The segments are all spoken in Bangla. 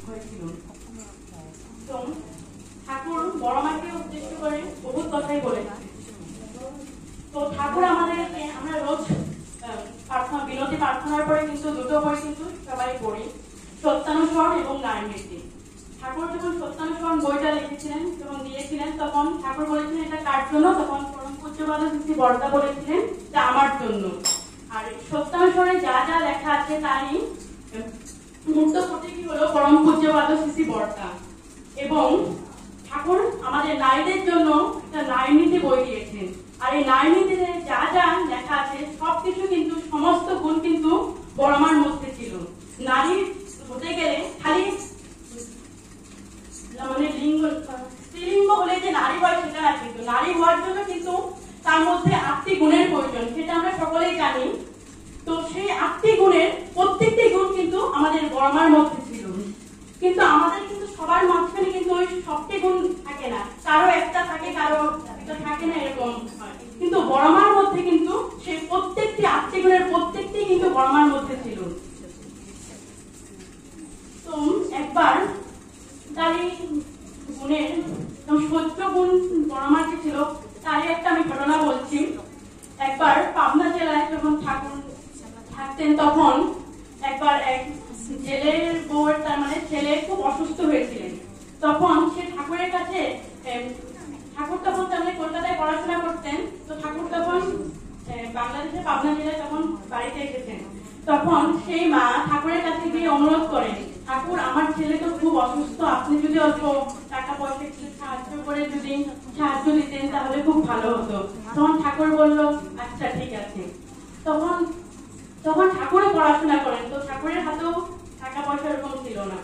হয়েছিল। তো ঠাকুর বড় মাকে উদ্দেশ্য করে বহুত কথাই বলেছে। তো ঠাকুর আমাদেরকে, আমরা রোজ প্রার্থনা, বিনতি প্রার্থনার পরে কিন্তু দুটো বই কিন্তু সবাই পড়ি, সত্যানুসরণ এবং ন্যায়নীতি। ঠাকুর যখন সত্যানুসরণ বইটা লিখেছিলেন, যখন দিয়েছিলেন, তখন ঠাকুর বলেছিলেন এটা কার জন্য? তখন পরম পূজ্যপাদ শ্রী বর্দা বলেছিলেন যে আমার জন্য। আর সত্যানুসরণে যা যা লেখা আছে তারই মূর্ত প্রতীকী হলো পরম পূজ্যপাদ শ্রী বর্দা। এবং ঠাকুর আমাদের নারীদের জন্য একটা ন্যায়নীতি বই দিয়েছেন। আর এই ন্যায়নীতিতে যা যা লেখা আছে সবকিছু কিন্তু, সমস্ত গুণ কিন্তু বড়মার মধ্যে ছিল। নারী হতে গেলে খালি মানে লিঙ্গ, স্ত্রীলিঙ্গ হলে যে নারী হয় সেটা না, কিন্তু নারী হওয়ার জন্য কিন্তু তার মধ্যে 8টি গুণের প্রয়োজন, সেটা আমরা সকলেই জানি। তো সেই 8টি গুণের প্রত্যেকটি গুণ কিন্তু আমাদের বড়মার মধ্যে ছিল। কিন্তু আমাদের কিন্তু সবার মাঝখানে কিন্তু ওই সবটি গুণ থাকে না, কারো একটা থাকে, কারো একটা থাকে না, এরকম হয়। কিন্তু বড়মার মধ্যে কিন্তু সেই প্রত্যেকটি 8টি গুণের প্রত্যেকটি কিন্তু বড়মার মধ্যে ছিল। তো একবার তারই গুণের সহ্য গুণ বড়মার যে ছিল তারই একটা আমি ঘটনা বলছি। একবার পাবনা জেলায় যখন ঠাকুর থাকতেন, তখন একবার এক জেলের বউয়ের, তার মানে ছেলে খুব অসুস্থ হয়েছিলেন। তখন সে ঠাকুরের কাছে, ঠাকুর তখন তার মানে কলকাতায় পড়াশোনা করতেন, তো ঠাকুর তখন বাংলাদেশে পাবনা জেলায় তখন বাড়িতে এসেছেন। তখন সেই মা ঠাকুরের কাছে গিয়ে অনুরোধ করেন, ঠাকুর আমার ছেলে তো খুব অসুস্থ, আপনি যদি অল্প টাকা পয়সা একটু সাহায্য করে যদি সাহায্য দিতেন তাহলে খুব ভালো হতো। তখন ঠাকুর বলল আচ্ছা ঠিক আছে। তখন ঠাকুরও পড়াশোনা করেন, তো ঠাকুরের হাতেও টাকা পয়সা এরকম ছিল না।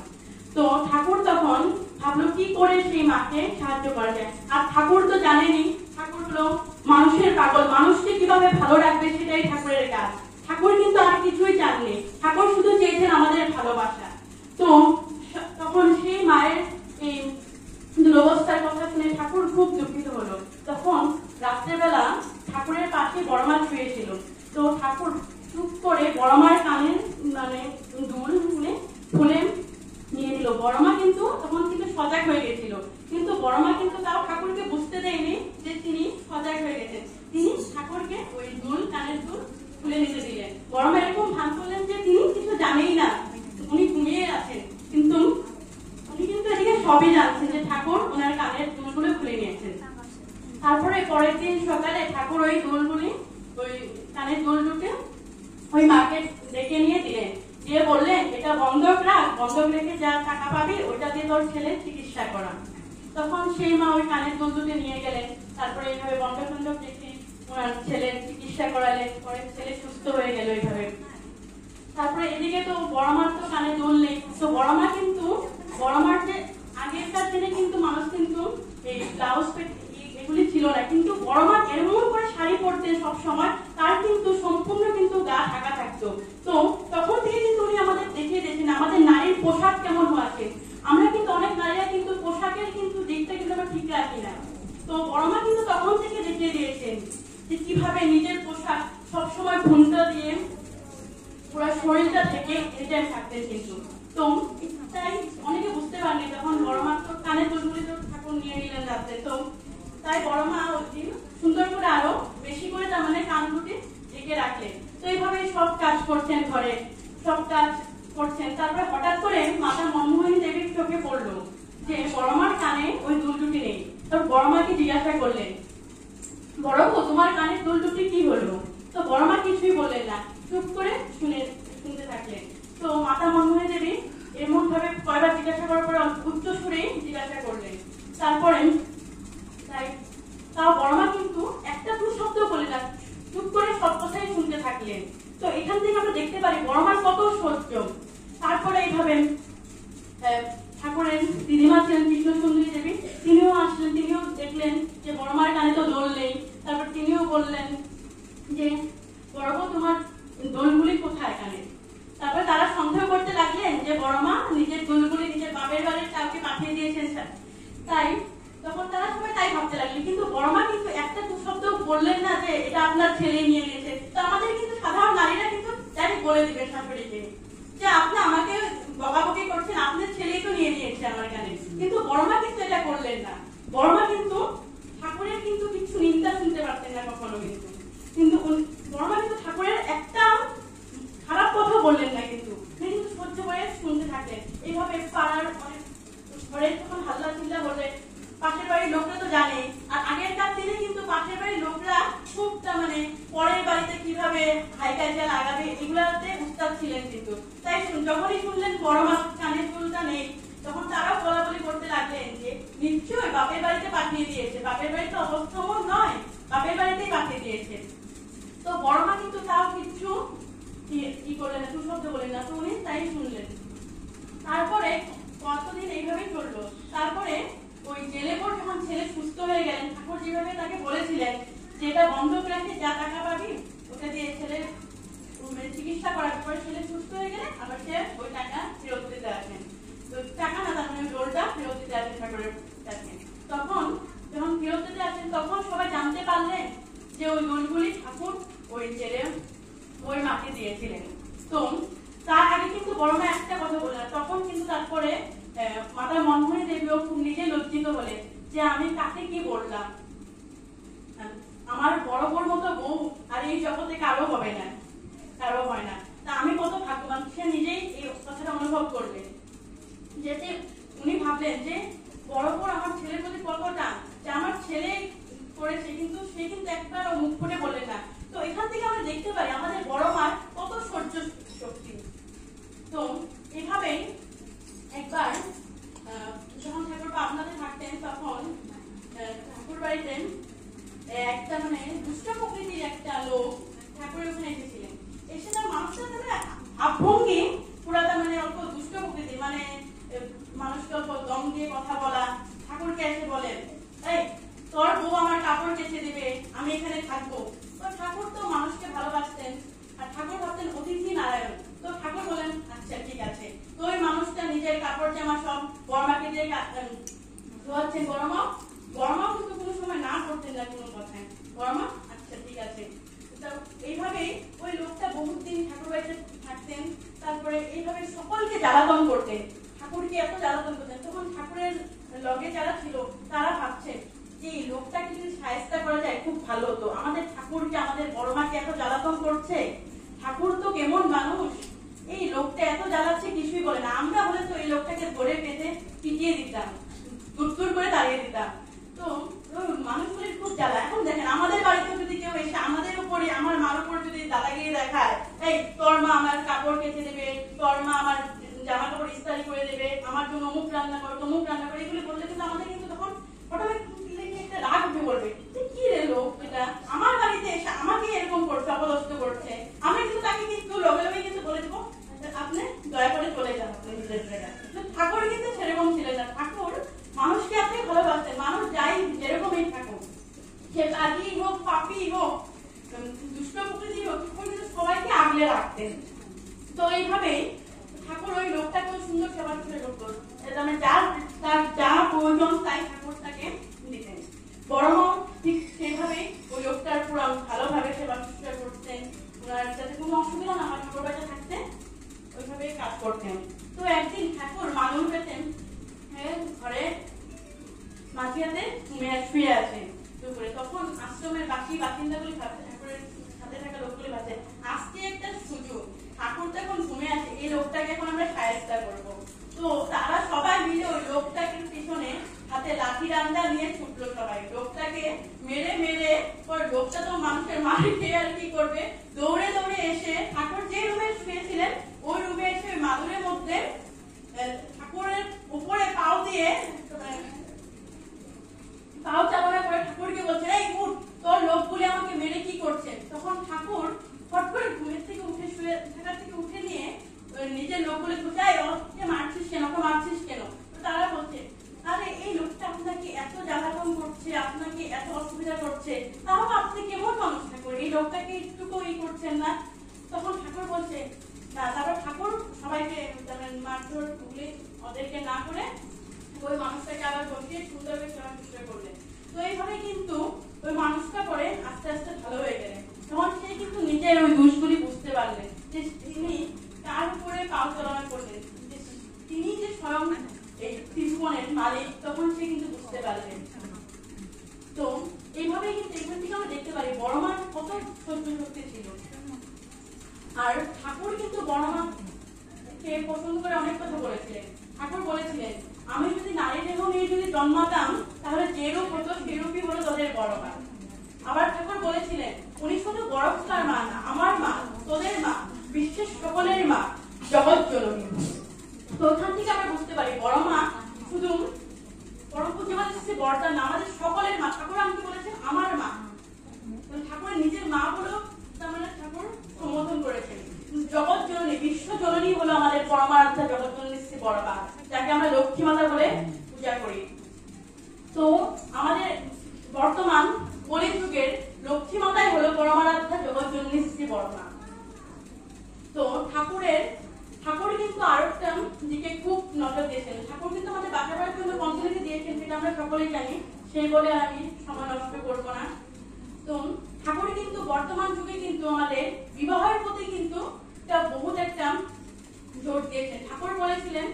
তো ঠাকুর তখন ভাবলো কি করে সেই মাকে সাহায্য করা যায়। আর ঠাকুর তো জানেনি, ঠাকুর হলো মানুষের পাগল, মানুষকে কিভাবে ভালো রাখবে সেটাই ঠাকুরের কাজ। ঠাকুর কিন্তু আর কিছুই চাননি, ঠাকুর শুধু চেয়েছেন আমাদের ভালোবাসা। তো তখন সেই মায়ের এই দুরবস্থার কথা শুনে ঠাকুর খুব দুঃখিত হলো। তখন রাত্রেবেলা ঠাকুরের পাশে বড়মা শুয়েছিল। তো ঠাকুর চুপ করে বড়মার কানের মানে দুল খুলে নিয়ে নিল। বড়মা কিন্তু তখন কিন্তু সজাগ হয়ে গেছিল, কিন্তু বড়মা কিন্তু তাও ঠাকুরকে বুঝতে দেয়নি যে তিনি সজাগ হয়ে গেছেন। তিনি ঠাকুরকে ওই দুল, কানের দুল খুলে নিতে দিলেন। বড়মা এরকম ভান করলেন যে তিনি কিছু জানেই না, উনি ঘুমিয়ে আছেন, কিন্তু উনি কিন্তু এদিকে সবই জানছেন যে ঠাকুর ওনার কানের দুলগুলো খুলে নিয়েছেন। তারপরে পরের দিন সকালে ঠাকুর ওই দুলগুলি, ওই কানের দুল দুটো ওই মাকে ডেকে নিয়ে দিলেন, দিয়ে বললেন এটা বন্ধক রাখ, বন্ধক রেখে যা টাকা পাবি ওইটা দিয়ে তোর ছেলের চিকিৎসা করা। তখন সেই মা ওই কানের দুল দুটো নিয়ে গেলেন, তারপরে এইভাবে বন্ধক বন্ধক রেখে ওনার ছেলের চিকিৎসা করালেন, পরে ছেলে সুস্থ হয়ে গেল এইভাবে। তারপরে এদিকে তো বড়মার তো কানে দুল নেই, তো বড়মা কিন্তু, বড়মার যে আগেরকার দিনে কিন্তু মানুষ কিন্তু এই ব্লাউজ এগুলি ছিল না, কিন্তু বড়মা এমন করে শাড়ি পরতেন সব সময়, তার কিন্তু সম্পূর্ণ কিন্তু গা ঢাকা থাকতো। তো তখন থেকে কিন্তু উনি আমাদের দেখিয়ে দিয়েছেন আমাদের নারীর পোশাক কেমন আছে। আমরা কিন্তু অনেক নারীরা কিন্তু পোশাকের কিন্তু দিকটা কিন্তু আমরা ঠিক রাখি না। তো বড়মা কিন্তু তখন থেকে দেখিয়ে দিয়েছেন যে কিভাবে নিজের পোশাক সবসময় ঘুমটা দিয়ে পুরো শরীরটা থেকে এটাই থাকতেন কিন্তু। তো তাই অনেকে বুঝতে পারেনি, তখন বড়মা তো কানের দুলগুলি তো ঠাকুর নিয়ে নিলেন রাত্রে। তো তাই বড়মা ওই দিন সুন্দর করে আরো বেশি করে তার মানে কান দুটি ঢেকে রাখলেন। তো এইভাবে সব কাজ করছেন, ঘরে সব কাজ করছেন। তারপরে হঠাৎ করে মাতা মনমোহিনী দেবীর চোখে পড়লো যে বড়মার কানে ওই দুল দুটি নেই। তো বড়মাকে জিজ্ঞাসা করলেন, বড় গো তোমার কানের দুল দুটি কি হলো? তো বড়মা কিছুই বললেন না, চুপ করে শুনতে থাকলেন। তো মাতা মনমোহিনী দেবী এমন ভাবে কয়বার জিজ্ঞাসা করার পরে উচ্চ সুরে জিজ্ঞাসা করলেন। তারপরে তাও বড়মা কিন্তু একটা দু শব্দ বলে না, চুপ করে সব কথাই শুনতে থাকলেন। তো এখান থেকে আমরা দেখতে পারি বড়মার কত সহ্য। তারপরে এইভাবে ঠাকুরের দিদিমা ছিলেন কৃষ্ণ সুন্দরী দেবী, তিনিও আসলেন, তিনিও দেখলেন যে বড়মার কানে তো দোল নেই। তারপর তিনিও বললেন যে বড় বউ তোমার দোলগুলি কোথায় কানে? তারপরে তারা সন্দেহ করতে লাগলেন যে বড়মা নিজের দোলগুলি নিজের বাপের বাড়ির কাউকে পাঠিয়ে দিয়েছেন, তাই তখন তারা সবাই তাই ভাবতে লাগলেন। কিন্তু বড়মা কিন্তু একটা দু শব্দ বললেন না যে এটা আপনার ছেলে নিয়ে নিয়েছে। তো আমাদের কিন্তু সাধারণ নারীরা কিন্তু ডাইরেক্ট বলে দিবেন শাশুড়িকে যে আপনি আমাকে বকাবকি করছেন, আপনার ছেলেই তো নিয়ে কিন্তু বড়মা কিন্তু এটা করলেন না। বড়মা কিন্তু ঠাকুরের কিন্তু কিছু নিন্দা শুনতে পারতেন না কখনো, কিন্তু বড়মা কিন্তু ঠাকুরের একটা খারাপ কথা বললেন না, কিন্তু সহ্য করে শুনতে থাকলেন। এইভাবে পাড়ার অনেক ঘরে যখন হাল্লা চিল্লা বললেন, পাশের বাড়ির লোকরা তো জানে, আর আগেরকার দিনে কিন্তু পাশের বাড়ির লোকরা খুব মানে পরের বাড়িতে কিভাবে হাইকাইটা লাগাবে এগুলাতে উস্তাদ ছিলেন কিন্তু। তাই যখনই শুনলেন বড়মা কানের দুলটা নেই, তখন তারাও বলাবলি করতে লাগলেন যে নিশ্চয়ই বাপের বাড়িতে পাঠিয়ে দিয়েছে, বাপের বাড়িতে অবস্থমন নয়, বাপের বাড়িতেই পাঠিয়ে দিয়েছে। তো বড়মা কিন্তু তাও কিছু কি করলেন না, শব্দ বলেন না, তো উনি তাই শুনলেন। তারপরে কতদিন এইভাবেই চললো। তারপরে ওই জেলে পর যখন ছেলে সুস্থ হয়ে গেলেন, ঠাকুর যেভাবে তাকে বলেছিলেন যে এটা বন্ধক রেখে যা টাকা পাবি ওটা দিয়ে ছেলে চিকিৎসা করার পরে ছেলে সুস্থ হয়ে গেলে আবার সে ওই টাকা ফেরত দিতে আসেন, তো টাকা না তার মানে রোলটা ফেরত দিতে আসেন ঠাকুরের কাছে। তখন যখন ফেরত দিতে আসেন তখন সবাই জানতে পারলেন যে ওই রোলগুলি ঠাকুর ওই ছেলে ওই মাকে দিয়েছিলেন। তো তার আগে কিন্তু বড়মা একটা কথা বললেন, তখন কিন্তু তারপরে মাতা মনমোহনী দেবীও খুব নিজে লজ্জিত হলেন যে আমি কাকে কি বললাম, আমার বড় বোর মতো বউ আর এই জগতে কারো হবে না, কারো হয় না, তা আমি কত ভাগ্যবান। সে নিজেই এই কথাটা অনুভব করলেন, যেতে উনি ভাবলেন যে বড় বোর আমার ছেলের প্রতি কতটা, যে আমার ছেলে করেছে, কিন্তু সে কিন্তু একবার মুখ ফুটে বললেন না। তো এখান থেকে আমরা দেখতে পারি আমাদের বড় মার কত সহ্য শক্তি। তো এভাবেই একবার যখন ঠাকুর পাবনাতে থাকতেন, তখন ঠাকুর বাড়িতে একটা মানে দুষ্ট প্রকৃতির একটা লোক ঠাকুরের ওখানে এসেছিলেন। এসে তার মানুষটা ভাবভঙ্গি পুরাটা মানে অল্প দুষ্ট প্রকৃতির, মানে মানুষকে অল্প দম দিয়ে কথা বলা। ঠাকুরকে এসে বলেন, এই তোর বউ আমার কাপড় কেচে দেবে, আমি এখানে থাকবো। তো ঠাকুর তো মানুষকে ভালোবাসতেন, আর ঠাকুর ভাবতেন অতিথি নারায়ণ। তো ঠাকুর বলেন আচ্ছা ঠিক আছে। তো ওই মানুষটা নিজের কাপড় জামা সব বড়মাকে দিয়ে ধোয়াচ্ছেন। বড়মা কিন্তু কোনো সময় না করতেন না কোনো কথায়, বড়মা আচ্ছা ঠিক আছে। এইভাবেই ওই লোকটা বহুত দিন ঠাকুর বাড়িতে থাকতেন। তারপরে এইভাবে সকলকে জ্বালাতন করতেন, ঠাকুরকে এত জ্বালাতন করতেন। তখন ঠাকুরের লগে যারা ছিল তারা ভাবছেন যে লোকটাকে যদি সাহায্য করা যায় খুব ভালো হতো। আমাদের ঠাকুরকে আমাদের বড়মাকে এত জ্বালাতন করছে, ঠাকুর তো কেমন মানুষ, এই লোকটা এত জ্বালাচ্ছে কিছুই বলে না। আমরা হলে তো এই লোকটাকে ধরে পেতে পিটিয়ে দিতাম, দূর করে তাড়িয়ে দিতাম। তো মানুষগুলির খুব জ্বালা। এখন দেখেন আমাদের বাড়িতে যদি কেউ এসে আমাদের উপরে, আমার মার উপরে যদি দাদাগিরি দেখায়, এই তোর মা আমার কাপড় কেচে দেবে, তোর মা আমার জামা কাপড় ইস্তারি করে দেবে, আমার জন্য অমুক রান্না করো তমুক রান্না করে, এগুলি বললে কিন্তু আমাদের কিন্তু তখন অটোমেটিকলি একটা রাগ উঠে পড়বে যে কি রে লোক এটা আমার বাড়িতে এসে আমাকে এরকম করছে, অপদস্থ করছে। আমি কিন্তু তাকে কিন্তু লগে লগে কিন্তু বলে দেবো আপনি দয়া করে চলে যান আপনার নিজের জায়গায়। ঠাকুর কিন্তু সেরকম ছিলেন না। ঠাকুর মানুষকে আপনি ভালোবাসতেন, মানুষ যাই যেরকমই থাকুক, সে কাজী হোক পাপি হোক দুষ্ট প্রকৃতি হোক, ঠাকুর কিন্তু সবাইকে আগলে রাখতেন। তো এইভাবে ঠাকুর ওই লোকটাকেও সুন্দর সেবা শুশ্রূষা করতেন, মানে তার যা প্রয়োজন তাই ঠাকুর তাকে দিতেন। বড়মা ঠিক সেভাবে ওই লোকটার পুরো ভালোভাবে সেবা শুশ্রূষা করতেন, ওনার যাতে কোনো অসুবিধা না হয় ঠাকুর বাড়িতে থাকতে ওইভাবে কাজ করতেন। তো একদিন ঠাকুর মালুম পেতেন ঘরে মাঝিয়াতে শুয়ে আছে দুপুরে, তখন আশ্রমের বাকি বাসিন্দাগুলি ভাবছে, ঠাকুরের সাথে থাকা লোকগুলি ভাবছে আজকে একটা সুযোগ, ঠাকুর তো এখন ঘুমে আছে, এই লোকটাকে এখন আমরা সাহায্য করবো। তো তারা সবাই মিলে ওই লোকটাকে পিছনে হাতে লাঠি ডান্ডা নিয়ে ছুটলো সবাই, লোকটাকে মেরে মেরে। লোকটা তো মানুষের মারে খেয়ে আর কি করবে, দৌড়ে দৌড়ে এসে ঠাকুর যে রুমে শুয়েছিলেন ওই রুমে এসে মাদুরের মধ্যে ঠাকুরের উপরে পাও দিয়ে পাও চাপনা করে ঠাকুরকে বলছে, এই উঠ, তোর লোকগুলি আমাকে মেরে কি করছে। তখন ঠাকুর ফট করে ঘুমের থেকে উঠে শুয়ে থাকার থেকে উঠে নিয়ে নিজের লোকগুলি খুঁজায়, ওকে মারছিস কেন, ওকে মারছিস কেন। তো তারা বলছে আরে এই লোকটা আপনাকে এত জ্বালাতন করছে, আপনাকে এত অসুবিধা করছে, তাও আপনি কেমন মানুষ ঠাকুর, এই লোকটাকে একটুকু করছেন না। তখন ঠাকুর বলছে না। তারপর ঠাকুর সবাইকে মারধর ভুলে ওদেরকে না করে ওই মানুষটাকে আবার বসিয়ে সুন্দরভাবে সেবা শুশ্রূষা করলেন। তো এইভাবে কিন্তু ওই মানুষটা পরে আস্তে আস্তে ভালো হয়ে গেলেন। তখন সে কিন্তু নিজের ওই দোষগুলি বুঝতে পারলেন যে তিনি তার উপরে পাও চালনা করলেন, তিনি যে স্বয়ং এই ত্রিভুবনের মালিক, তখন সে কিন্তু বুঝতে পারবে। তো এইভাবেই কিন্তু এখান থেকে আমরা দেখতে পারি বড় মার কত সহ্য শক্তি ছিল। আর ঠাকুর কিন্তু বড় মাকে পছন্দ করে অনেক কথা বলেছিলেন। ঠাকুর বলেছিলেন, আমি যদি নারী দেহ নিয়ে যদি জন্মাতাম তাহলে যে রূপ হতো সেই রূপই হলো তোদের বড় মা। আবার ঠাকুর বলেছিলেন, উনি শুধু বড়কার মা না, আমার মা, তোদের মা, বিশ্বের সকলের মা, জগৎ জননী। তো ওখান থেকে আমরা বুঝতে পারি বড় মা শুধু পরম পূজ্যপাদ শ্রী বড়দার না, আমাদের সকলের মা। ঠাকুর আমাকে বলেছেন আমার মা, ঠাকুরের নিজের মা বলেও তার মানে ঠাকুর সম্বোধন করেছেন। জগৎ জননী, বিশ্ব জননী হলো আমাদের পরমারাধ্যা জগৎ জননী শ্রী বড় মা, যাকে আমরা লক্ষ্মী মাতা বলে পূজা করি। তো আমাদের বর্তমান কলিযুগের লক্ষ্মী মাতাই হলো পরমারাধ্যা জগৎ জননী শ্রী বড় মা। তো ঠাকুর কিন্তু আরো একটা দিকে খুব নজর দিয়েছেন। ঠাকুর কিন্তু আমাদের বাসা বাড়ির জন্য পঞ্চলিপি দিয়েছেন, সেটা আমরা সকলেই জানি, সেই বলে আমি সময় নষ্ট করবো না। তো ঠাকুর কিন্তু বর্তমান যুগে কিন্তু আমাদের বিবাহের প্রতি কিন্তু বহুত একটা জোর দিয়েছেন। ঠাকুর বলেছিলেন,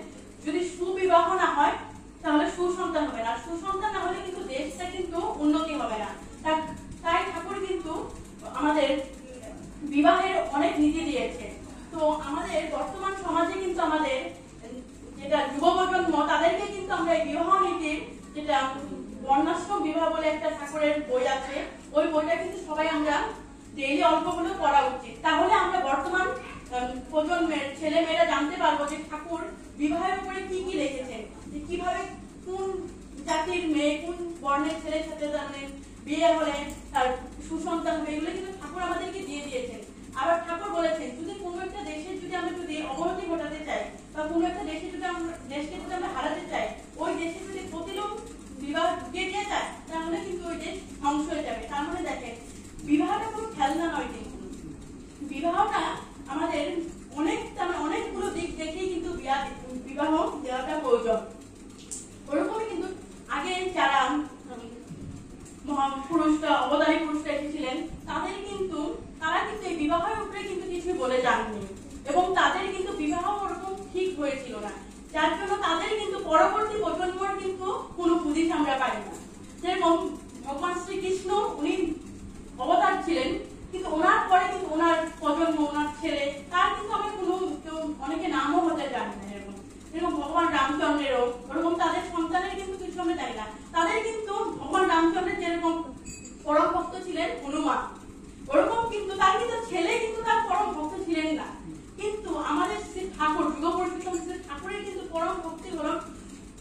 যদি সুবিবাহ না হয় তাহলে সুসন্তান হবে না, সুসন্তান না হলে কিন্তু দেশটা কিন্তু উন্নতি হবে না। তাই ঠাকুর কিন্তু আমাদের বিবাহের অনেক নীতি দিয়েছে। তো আমাদের বর্তমান সমাজে কিন্তু আমাদের যেটা যুব প্রজন্ম, তাদেরকে কিন্তু আমরা এই বিবাহ নীতির, যেটা বর্ণাশ্রম বিবাহ বলে একটা ঠাকুরের বই আছে, ওই বইটা কিন্তু সবাই আমরা ডেইলি অল্প হলেও পড়া উচিত। তাহলে আমরা বর্তমান প্রজন্মের ছেলে মেয়েরা জানতে পারবো যে ঠাকুর বিবাহের উপরে কি কি লিখেছেন, যে কিভাবে কোন জাতির মেয়ে, কোন বর্ণের ছেলের সাথে বিয়ে হলে তার সুসন্তান হবে, এগুলো কিন্তু ঠাকুর আমাদেরকে দিয়ে দিয়েছেন। আবার ঠাকুর বলেছেন, যদি কোনো একটা দেশের যদি আমরা যদি অবনতি ঘটাতে চাই, বা কোনো একটা দেশে যদি দেশকে যদি আমরা হারাতে চাই, ওই দেশে যদি প্রতিলোক বিবাহ ঢুকে দিয়ে যায়, তাহলে কিন্তু ওই দেশ ধ্বংস হয়ে যাবে। তার মানে দেখেন, বিবাহটা কোনো খেলনা নয়, কিন্তু বিবাহটা আমাদের অনেকগুলো দিক দেখেই কিন্তু বিবাহ দেওয়াটা প্রয়োজন। ওরকমই কিন্তু আগে যারা পুরুষরা, অবতারী পুরুষরা এসেছিলেন, তারা কিন্তু এই বিবাহের উপরে কিন্তু কিছু বলে যাননি, এবং তাদের কিন্তু বিবাহ ওরকম ঠিক হয়েছিল না, যার জন্য তাদের কিন্তু পরবর্তী প্রজন্মর কিন্তু কোনো হদিস আমরা পাই না। যেরকম ভগবান শ্রীকৃষ্ণ, উনি অবতার ছিলেন, কিন্তু ওনার পরে কিন্তু ওনার প্রজন্ম, ওনার ছেলে, তার কিন্তু আমরা কোনো অনেকে নামও হতে জানি না। যেরকম ভগবান রামচন্দ্রেরও ওরকম তাদের সন্তানের কিন্তু কিছু আমরা জানি না। তাদের কিন্তু ভগবান রামচন্দ্রের যেরকম পরম ভক্ত ছিলেন হনুমান, ওরকম কিন্তু তার কিন্তু ছেলে কিন্তু তার পরম ভক্ত ছিলেন না। কিন্তু আমাদের শ্রী ঠাকুর, যুগ পরিচিত ঠাকুরের কিন্তু পরম ভক্তি হলো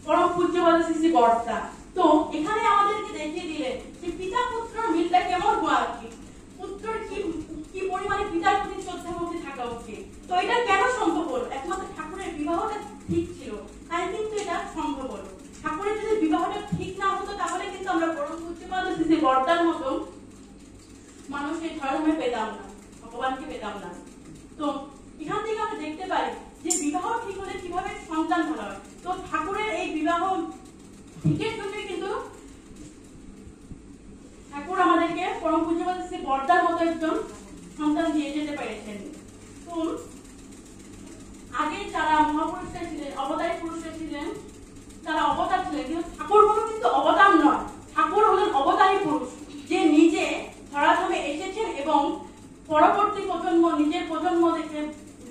পরম পূজ্যপাদ শ্রী বর্দা। তো এখানে আমাদেরকে দেখিয়ে দিলেন যে পিতা পুত্রের মিলটা কেমন হওয়া উচিত, পুত্রের কি পরিমাণে পিতার প্রতি শ্রদ্ধা ভক্তি থাকা উচিত। তো এটা কেন সম্ভব হলো? একমাত্র ঠাকুরের বিবাহটা ঠিক ছিল, তাই কিন্তু এটা সম্ভব হলো। ঠাকুরের যদি বিবাহটা ঠিক না হতো, তাহলে কিন্তু আমরা পরম পূজ্যপাদ শ্রী বর্দার মতো মানুষের ধর্মে পেতাম না, ভগবানকে পেতাম না। তো এখান থেকে আমরা দেখতে পারি যে বিবাহ ঠিক হলে কিভাবে সন্তান ভালো হয়। তো ঠাকুরের এই বিবাহ ঠিকের জন্য কিন্তু ঠাকুর আমাদেরকে পরম পূজ্যপাদ শ্রী বর্দার মতো একজন সন্তান দিয়ে যেতে পেরেছেন। তো আগে যারা মহাপুরুষরা ছিলেন, অবতারী পুরুষরা ছিলেন, তারা অবতার ছিলেন, কিন্তু ঠাকুর হলো কিন্তু অবতার নয়, ঠাকুর হলেন অবতারী পুরুষ, যে নিজে ধরাধামে এসেছেন এবং পরবর্তী প্রজন্ম, নিজের প্রজন্ম দেখে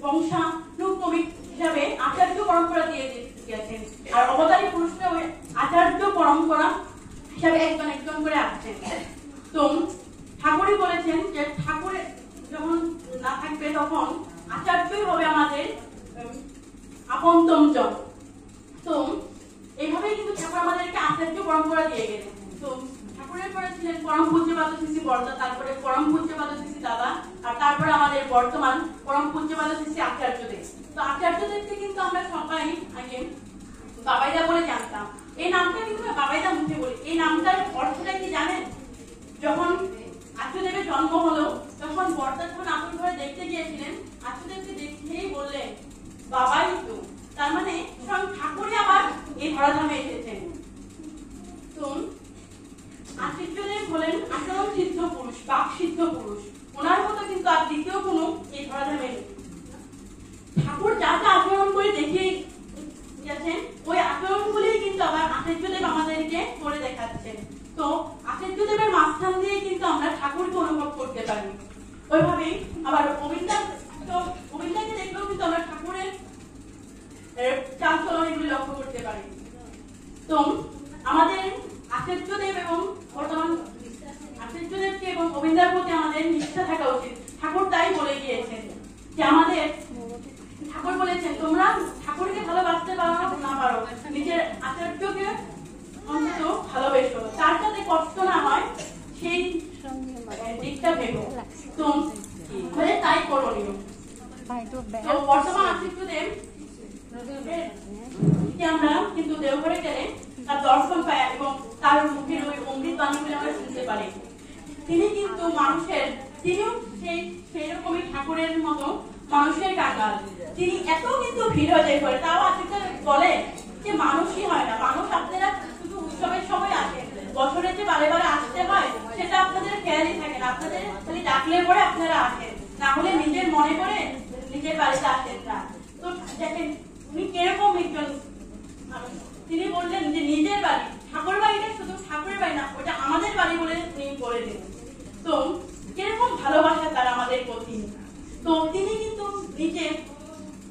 বংশানুক্রমিক হিসাবে আচার্য পরম্পরা দিয়ে গেছেন। আর অবতারী পুরুষরা ওই আচার্য পরম্পরা হিসাবে একজন একজন করে আসছেন। তো ঠাকুরই বলেছেন যে ঠাকুরের যখন না থাকবে, তখন আচার্যই হবে আমাদের আপনতম জন। তো এইভাবেই কিন্তু ঠাকুর আমাদেরকে আচার্য পরম্পরা দিয়ে গেলেন। তো ঠাকুরের পরে ছিলেন পরম পূজ্যপাদ শ্রী বর্দা, তারপরে পরম পূজ্যপাদ শ্রী দাদা, আর তারপরে আমাদের বর্তমান পরম পূজ্যপাদ শ্রী আচার্যদেব। তো আচার্যদেবকে কিন্তু আমরা সবাই আগে বাবাইদা বলে জানতাম। এই নামটা কিন্তু বাবাইদা মুখে বলি। এই নামটার অর্থটা কি জানেন? যখন আচার্যদেবের জন্ম হলো, তখন বর্দা যখন আতুর ঘরে দেখতে গিয়েছিলেন, আচার্যদেবকে দেখেই বললেন বাবাই তো, তার মানে স্বয়ং ঠাকুরই আবার এই ধরাধামে এসেছেন। তো আচার্যদেব হলেন আচরণ সিদ্ধ পুরুষ, বাক সিদ্ধ পুরুষ, ওনার মতো কিন্তু আর দ্বিতীয় কোনো এই ধরাধামে নেই। ঠাকুর যা যা আচরণ করে দেখিয়ে গেছেন, ওই আচরণগুলোই কিন্তু আবার তো আমাদের আচার্যদেব এবং বর্তমান আচার্যদেবকে এবং গোবিন্দার প্রতি আমাদের নিষ্ঠা থাকা উচিত। ঠাকুর তাই বলে গিয়েছেন যে আমাদের ঠাকুর বলেছেন তোমরা ঠাকুরকে ভালোবাসতে পারো না পারো, নিজের আচার্যকে অন্তত ভালোবেসো, তার যাতে কষ্ট না হয় সেই দিকটা ভেবো। তো তাই করণীয়। তো বর্তমান আচার্যদেব আমরা কিন্তু দেওঘরে গেলে তার দর্শন পাই এবং তার মুখের ওই অমৃত বাণীগুলো আমরা শুনতে পারি। তিনি কিন্তু তিনিও সেই রকমই ঠাকুরের মতো মানুষের কাঙ্গাল। তিনি এত কিন্তু ভিড় হয়ে যায়, তাও আজকে বলে যে মানুষই হয় না, মানুষ আপনারা শুধু উৎসবের সময় আসেন, বছরে যে বারে বারে আসতে হয় সেটা আপনাদের খেয়ালই থাকে না, আপনাদের খালি ডাকলে পরে আপনারা আসেন, না হলে নিজের মনে করে নিজের বাড়িতে আসেন না। তো দেখেন উনি কিরকম একজন মানুষ। তিনি বললেন যে নিজের বাড়ি, ঠাকুর বাড়িটা শুধু ঠাকুরের বাড়ি না, ওটা আমাদের বাড়ি বলে তিনি বলে দিলেন। তো কিরকম ভালোবাসা তার আমাদের প্রতি। তো তিনি কিন্তু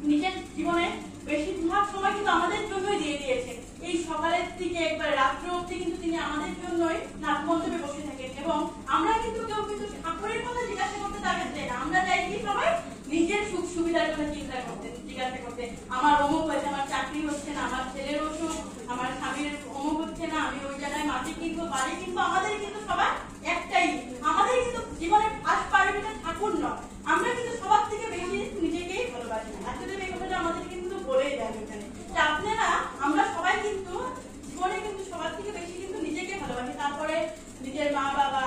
নিজের জীবনে বেশিরভাগ সময় কিন্তু আমাদের জন্যই দিয়ে দিয়েছেন। এই সকালের থেকে একবার রাত্র অবধি কিন্তু তিনি আমাদের জন্যই নাটমণ্ডপে বসে থাকেন এবং আমরা কিন্তু কেউ কিন্তু ঠাকুরের কথা জিজ্ঞাসা করতে তাকে চাই না, আমরা চাই কি সবাই নিজের সুখ সুবিধার কথা চিন্তা করতে, জিজ্ঞাসা করতে। আমার অমুক হয়েছে, আমার চাকরি হচ্ছে না, আমার ছেলের অসুখ, আমার স্বামীর অমুক হচ্ছে না, আমি ওই জায়গায় মাটি কিনবো, বাড়ি কিনবো। আমাদের কিন্তু সবার একটাই, আমাদের কিন্তু জীবনের ফার্স্ট প্রায়োরিটি ঠাকুর নয়। আমরা কিন্তু সবার থেকে বেশি নিজেকেই ভালোবাসি। আসলে এই কথাটা আমাদের কিন্তু বলেই দেন এখানে যে আপনারা আমরা সবাই কিন্তু জীবনে কিন্তু সবার থেকে বেশি কিন্তু নিজেকে ভালোবাসি, তারপরে নিজের মা বাবা,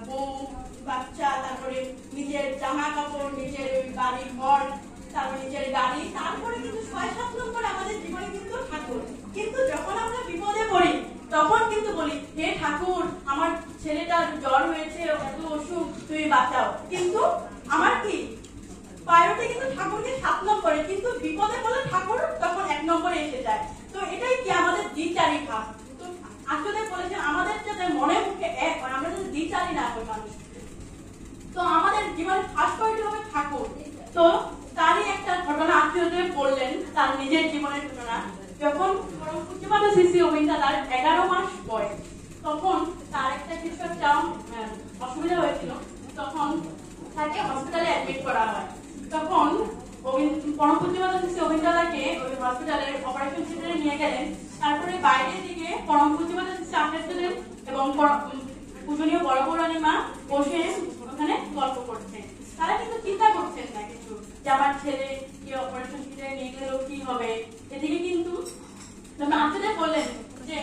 বউ বাচ্চা, তারপরে নিজের জামা কাপড়, নিজের বাড়ি ঘর, তারপরে নিজের গাড়ি, তারপরে কিন্তু ৬-৭ নম্বর আমাদের জীবনে কিন্তু ঠাকুর। কিন্তু যখন আমরা বিপদে পড়ি তখন কিন্তু বলি হে ঠাকুর আমার ছেলেটার জ্বর হয়েছে, এত অসুখ, তুমি বাঁচাও। কিন্তু আমার কি প্রায়োরিটি কিন্তু ঠাকুরকে ৭ নম্বরে, কিন্তু বিপদে পড়লে ঠাকুর তখন ১ নম্বরে এসে যায়। তো এটাই কি আমাদের দ্বিচারী ভাব। তো আসলে বলেছেন আমাদের যাতে মনে মুখে এক হয়, আমরা যদি দ্বিচারী না হই মানুষ, তো আমাদের জীবনে ফার্স্ট প্রায়োরিটি হবে ঠাকুর। তো তারই একটা ঘটনা আত্মীয়দেব বললেন, তার নিজের জীবনের ঘটনা। যখন পরম পূজ্যপাদ শ্রী শ্রী অবিন্দাদার ১১ মাস বয়স, তখন তার একটা কিছু একটা অসুবিধা হয়েছিল, তখন তাকে হসপিটালে অ্যাডমিট করা হয়। তখন পরম পূজ্যপাদ শ্রী শ্রী অবিন্দাদাকে ওই হসপিটালের অপারেশন থিয়েটারে নিয়ে গেলেন। তারপরে বাইরের দিকে পরম পূজ্যপাদ শ্রী শ্রী আচার্যদেব এবং পূজনীয় বড় বৌরানী মা বসে ওখানে গল্প করছেন। তারা কিন্তু চিন্তা করছেন না কিছু, যে আমার ছেলে কি অপারেশন থিয়েটারে নিয়ে গেল কি হবে। এদিকে কিন্তু আচার্য বললেন যে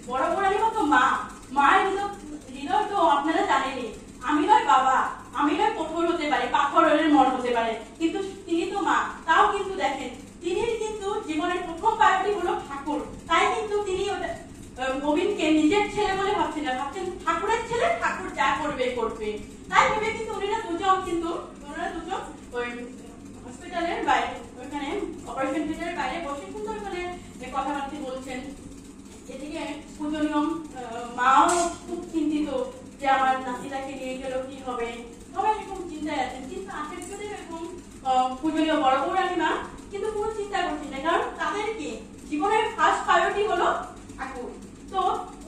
বড় বৌরানী মা তো মায়ের হৃদয় তো আপনারা জানেনই, আমি নয় বাবা, আমি নয় কঠোর হতে পারি, পাথরের মন হতে পারে, কিন্তু তিনি তো মা। তাও কিন্তু দেখেন তিনি কিন্তু জীবনের প্রথম প্রায়োরিটি হলো ঠাকুর। তাই কিন্তু তিনি গোবিন্দকে নিজের ছেলে বলে ভাবছেন না, ভাবছেন ঠাকুরের ছেলে, ঠাকুর যা করবে করবে। তাই ভেবে কিন্তু ওনারা দুজন ওই হসপিটালের বাইরে, ওইখানে অপারেশন থিয়েটারের বাইরে বসে সুন্দর করে কথাবার্তা বলছেন। এদিকে পূজনীয় মাও খুব চিন্তিত যে আমার নাতিটাকে নিয়ে গেল কি হবে, সবাই এরকম চিন্তায় আছেন। কিন্তু আচার্যদেব এবং পূজনীয় বড় বৌরানী মা কিন্তু কোনো চিন্তা করছেন না, কারণ তাদের কি জীবনের ফার্স্ট প্রায়োরিটি হলো ঠাকুর। তো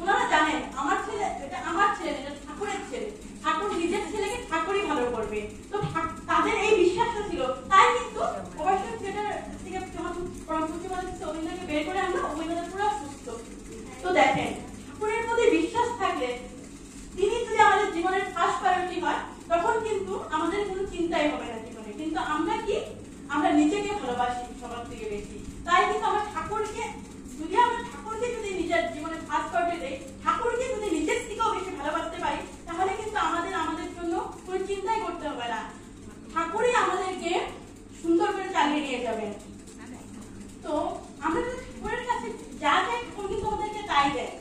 ওনারা জানেন আমার ছেলে, এটা আমার ছেলে, এটা ঠাকুরের ছেলে, ঠাকুর নিজের ছেলেকে ঠাকুরই ভালো করবে। তো তাদের এই বিশ্বাসটা ছিল। তাই কিন্তু অপারেশন থিয়েটার থেকে যখন পরম পূজ্যপাদ শ্রী অবিন্দাকে বের করে আনলো, অবিন্দাটা পুরো সুস্থ। তো দেখেন ঠাকুরের প্রতি বিশ্বাস থাকলে, তিনি যদি আমাদের জীবনের ফার্স্ট প্রায়োরিটি হয়, তখন কিন্তু আমাদের কোনো চিন্তাই হবে না জীবনে। কিন্তু আমরা কি, আমরা নিজেকে ভালোবাসি সবার থেকে বেশি। তাই কিন্তু আমরা ঠাকুরকে যদি নিজের জীবনে ফার্স্ট প্রায়োরিটি দেই, ঠাকুরকে যদি নিজের থেকেও বেশি ভালোবাসতে পারি, তাহলে কিন্তু আমাদের জন্য কোনো চিন্তাই করতে হবে না। ঠাকুরই আমাদেরকে সুন্দর করে চালিয়ে নিয়ে যাবেন। তো আমরা যদি ঠাকুরের কাছে যা চাই, ঠাকুর কিন্তু আমাদেরকে তাই দেয়।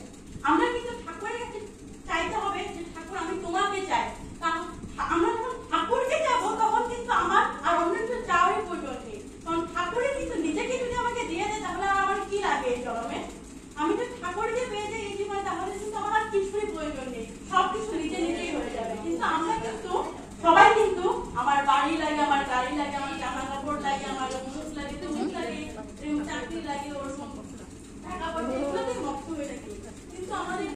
আমরা কিন্তু ঠাকুরের কাছে চাইতে হবে যে ঠাকুর আমি তোমাকে চাই। কারণ আমরা যখন ঠাকুরকে যাবো তখন কিন্তু আমার আর অন্য কিছু চাওয়ার প্রয়োজন নেই, কারণ ঠাকুরে কিন্তু নিজেকে যদি আমাকে দিয়ে দেয়, তাহলে আমার কি লাগে এই জন্মে। আমি যদি ঠাকুরকে পেয়ে যাই এই জীবনে, তাহলে কিন্তু আমার আর কিছুরই প্রয়োজন নেই, সবকিছু নিজেই হয়ে যাবে। কিন্তু আমরা কিন্তু সবাই কিন্তু আমার বাড়ি লাগে, আমার গাড়ি লাগে, আমার জামা কাপড় লাগে, আমার